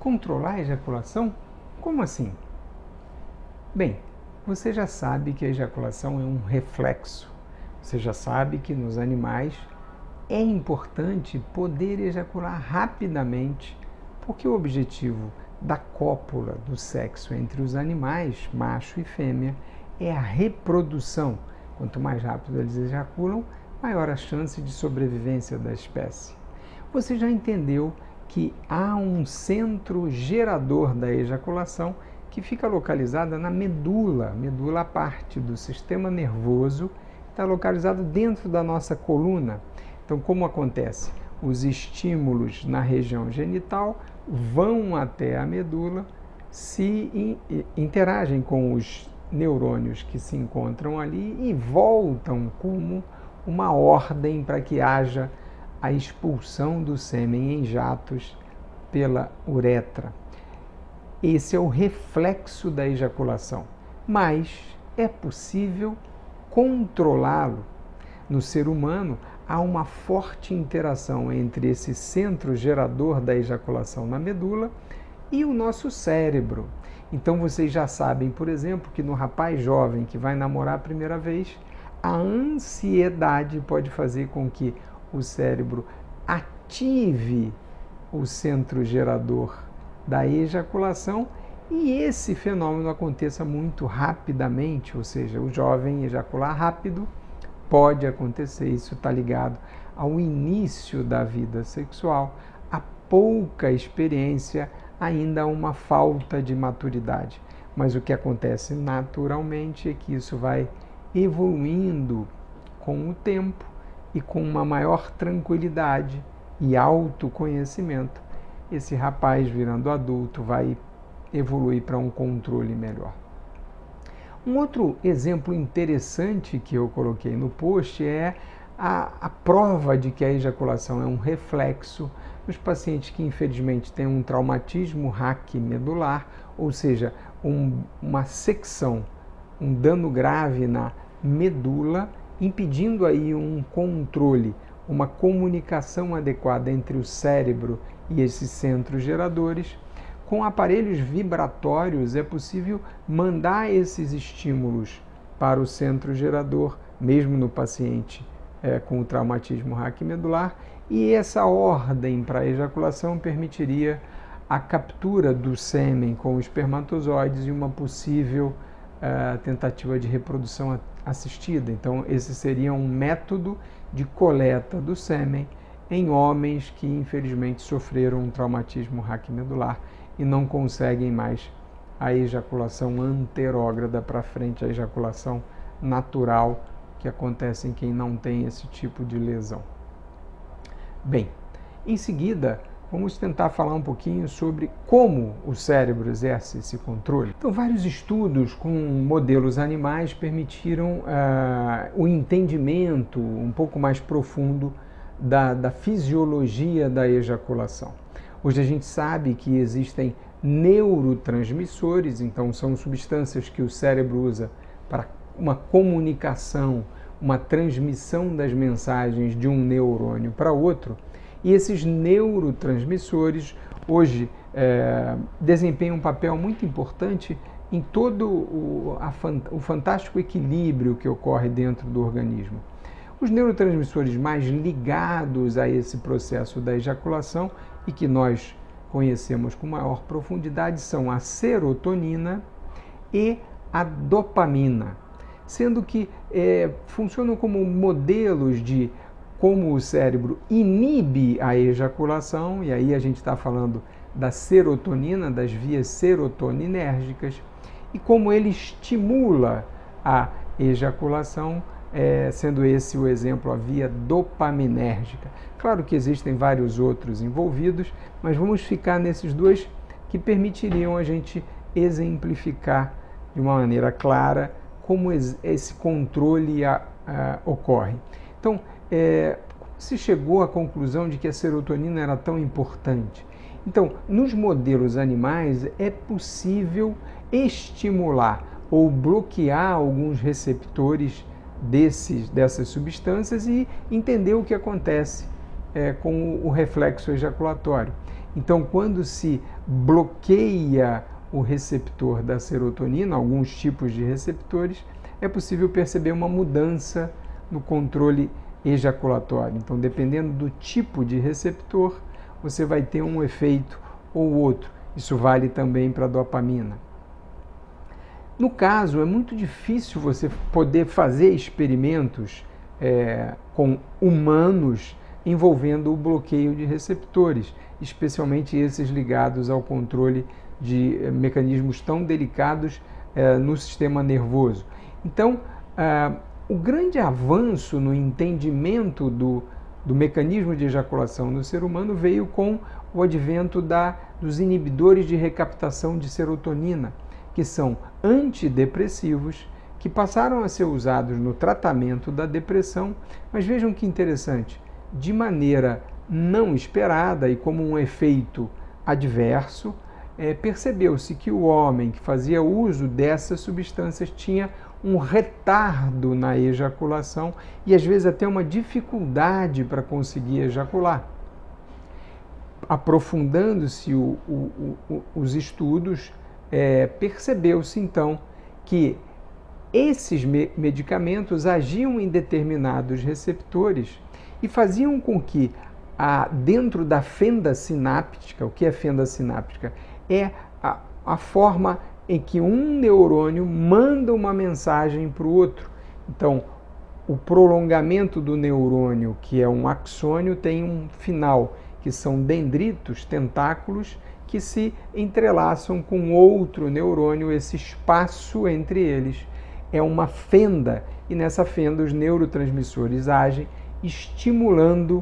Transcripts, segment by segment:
Controlar a ejaculação? Como assim? Bem, você já sabe que a ejaculação é um reflexo. Você já sabe que nos animais é importante poder ejacular rapidamente, porque o objetivo da cópula do sexo entre os animais, macho e fêmea, é a reprodução. Quanto mais rápido eles ejaculam, maior a chance de sobrevivência da espécie. Você já entendeu que há um centro gerador da ejaculação que fica localizada na medula, medula parte do sistema nervoso, está localizado dentro da nossa coluna. Então, como acontece? Os estímulos na região genital vão até a medula, se interagem com os neurônios que se encontram ali e voltam como uma ordem para que haja a expulsão do sêmen em jatos pela uretra. Esse é o reflexo da ejaculação, mas é possível controlá-lo. No ser humano, há uma forte interação entre esse centro gerador da ejaculação na medula e o nosso cérebro. Então vocês já sabem, por exemplo, que no rapaz jovem que vai namorar a primeira vez, a ansiedade pode fazer com que o cérebro ative o centro gerador da ejaculação e esse fenômeno aconteça muito rapidamente, ou seja, o jovem ejacular rápido pode acontecer, isso está ligado ao início da vida sexual, a pouca experiência, ainda uma falta de maturidade. Mas o que acontece naturalmente é que isso vai evoluindo com o tempo e com uma maior tranquilidade e autoconhecimento. Esse rapaz, virando adulto, vai evoluir para um controle melhor. Um outro exemplo interessante que eu coloquei no post é a prova de que a ejaculação é um reflexo nos pacientes que infelizmente têm um traumatismo raquimedular, ou seja, uma secção, um dano grave na medula, impedindo aí um controle, uma comunicação adequada entre o cérebro e esses centros geradores. Com aparelhos vibratórios é possível mandar esses estímulos para o centro gerador, mesmo no paciente com o traumatismo raquimedular, e essa ordem para a ejaculação permitiria a captura do sêmen com espermatozoides e uma possível tentativa de reprodução assistida. Então, esse seria um método de coleta do sêmen em homens que infelizmente sofreram um traumatismo raquimedular e não conseguem mais a ejaculação anterógrada para frente, a ejaculação natural que acontece em quem não tem esse tipo de lesão. Bem, em seguida, vamos tentar falar um pouquinho sobre como o cérebro exerce esse controle. Então, vários estudos com modelos animais permitiram o entendimento um pouco mais profundo da fisiologia da ejaculação. Hoje a gente sabe que existem neurotransmissores, então são substâncias que o cérebro usa para uma comunicação, uma transmissão das mensagens de um neurônio para outro. E esses neurotransmissores hoje desempenham um papel muito importante em todo o fantástico equilíbrio que ocorre dentro do organismo. Os neurotransmissores mais ligados a esse processo da ejaculação e que nós conhecemos com maior profundidade são a serotonina e a dopamina, sendo que funcionam como modelos de como o cérebro inibe a ejaculação, e aí a gente está falando da serotonina, das vias serotoninérgicas, e como ele estimula a ejaculação, sendo esse o exemplo, a via dopaminérgica. Claro que existem vários outros envolvidos, mas vamos ficar nesses dois que permitiriam a gente exemplificar de uma maneira clara como esse controle ocorre. Então, se chegou à conclusão de que a serotonina era tão importante. Então, nos modelos animais é possível estimular ou bloquear alguns receptores dessas substâncias e entender o que acontece com o reflexo ejaculatório. Então, quando se bloqueia o receptor da serotonina, alguns tipos de receptores, é possível perceber uma mudança no controle ejaculatório. Então, dependendo do tipo de receptor, você vai ter um efeito ou outro. Isso vale também para a dopamina. No caso, é muito difícil você poder fazer experimentos com humanos envolvendo o bloqueio de receptores, especialmente esses ligados ao controle de mecanismos tão delicados no sistema nervoso. Então, o grande avanço no entendimento do mecanismo de ejaculação no ser humano veio com o advento dos inibidores de recaptação de serotonina, que são antidepressivos, que passaram a ser usados no tratamento da depressão, mas vejam que interessante, de maneira não esperada e como um efeito adverso, percebeu-se que o homem que fazia uso dessas substâncias tinha um retardo na ejaculação e às vezes até uma dificuldade para conseguir ejacular. Aprofundando-se os estudos, percebeu-se então que esses medicamentos agiam em determinados receptores e faziam com que dentro da fenda sináptica, o que é fenda sináptica? É a forma em que um neurônio manda uma mensagem para o outro. Então, o prolongamento do neurônio, que é um axônio, tem um final, que são dendritos, tentáculos, que se entrelaçam com outro neurônio, esse espaço entre eles é uma fenda, e nessa fenda os neurotransmissores agem, estimulando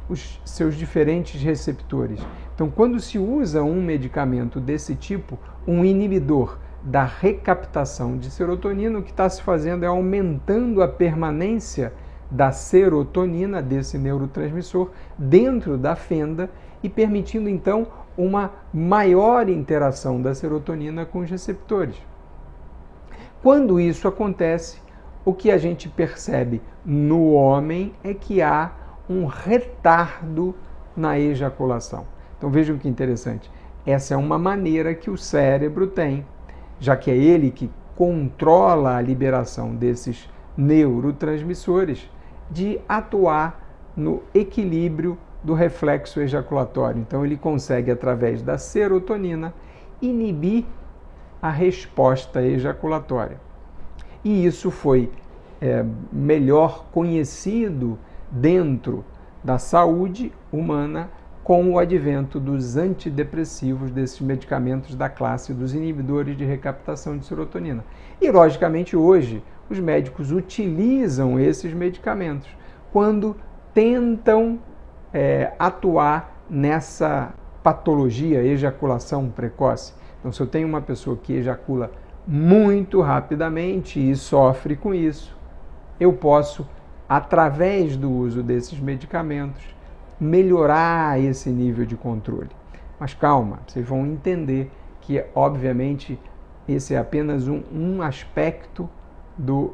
os seus diferentes receptores. Então, quando se usa um medicamento desse tipo, um inibidor da recaptação de serotonina, o que está se fazendo é aumentando a permanência da serotonina, desse neurotransmissor, dentro da fenda e permitindo, então, uma maior interação da serotonina com os receptores. Quando isso acontece, o que a gente percebe no homem é que há um retardo na ejaculação. Então vejam que interessante. Essa é uma maneira que o cérebro tem, já que é ele que controla a liberação desses neurotransmissores, de atuar no equilíbrio do reflexo ejaculatório. Então ele consegue, através da serotonina, inibir a resposta ejaculatória. E isso foi melhor conhecido dentro da saúde humana com o advento dos antidepressivos, desses medicamentos da classe dos inibidores de recaptação de serotonina. E, logicamente, hoje, os médicos utilizam esses medicamentos quando tentam atuar nessa patologia, ejaculação precoce. Então, se eu tenho uma pessoa que ejacula muito rapidamente e sofre com isso, eu posso, através do uso desses medicamentos, melhorar esse nível de controle. Mas calma, vocês vão entender que, obviamente, esse é apenas um aspecto do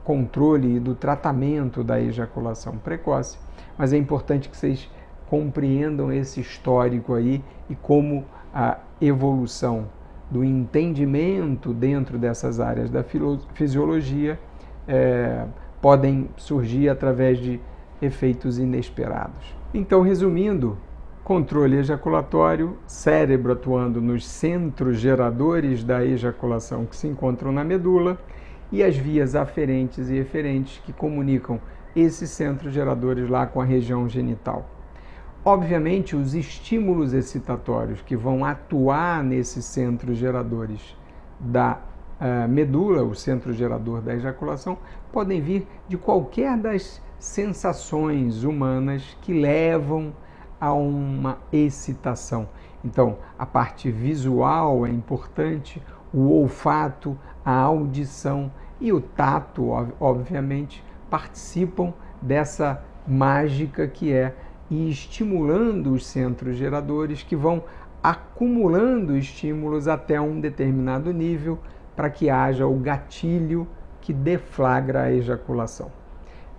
controle e do tratamento da ejaculação precoce, mas é importante que vocês compreendam esse histórico aí e como a evolução do entendimento dentro dessas áreas da fisiologia podem surgir através de efeitos inesperados. Então, resumindo, controle ejaculatório, cérebro atuando nos centros geradores da ejaculação que se encontram na medula e as vias aferentes e eferentes que comunicam esses centros geradores lá com a região genital. Obviamente, os estímulos excitatórios que vão atuar nesses centros geradores da medula, o centro gerador da ejaculação, podem vir de qualquer das sensações humanas que levam a uma excitação. Então, a parte visual é importante, o olfato, a audição e o tato, obviamente, participam dessa mágica que é ir estimulando os centros geradores que vão acumulando estímulos até um determinado nível para que haja o gatilho que deflagra a ejaculação.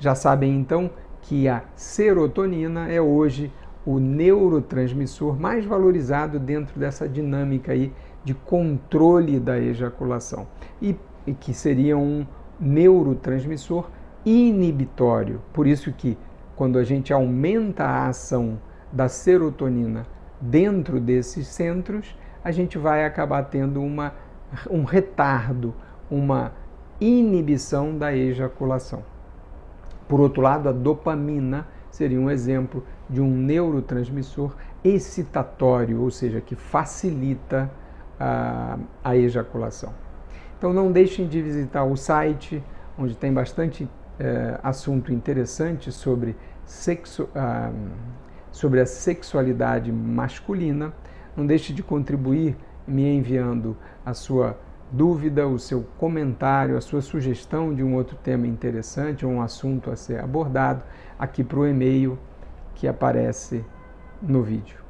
Já sabem então que a serotonina é hoje o neurotransmissor mais valorizado dentro dessa dinâmica aí de controle da ejaculação e que seria um neurotransmissor inibitório. Por isso que quando a gente aumenta a ação da serotonina dentro desses centros, a gente vai acabar tendo um retardo, uma inibição da ejaculação. Por outro lado, a dopamina seria um exemplo de um neurotransmissor excitatório, ou seja, que facilita a ejaculação. Então não deixem de visitar o site, onde tem bastante assunto interessante sobre a sexualidade masculina. Não deixe de contribuir me enviando a sua dúvida, o seu comentário, a sua sugestão de um outro tema interessante ou um assunto a ser abordado aqui para o e-mail que aparece no vídeo.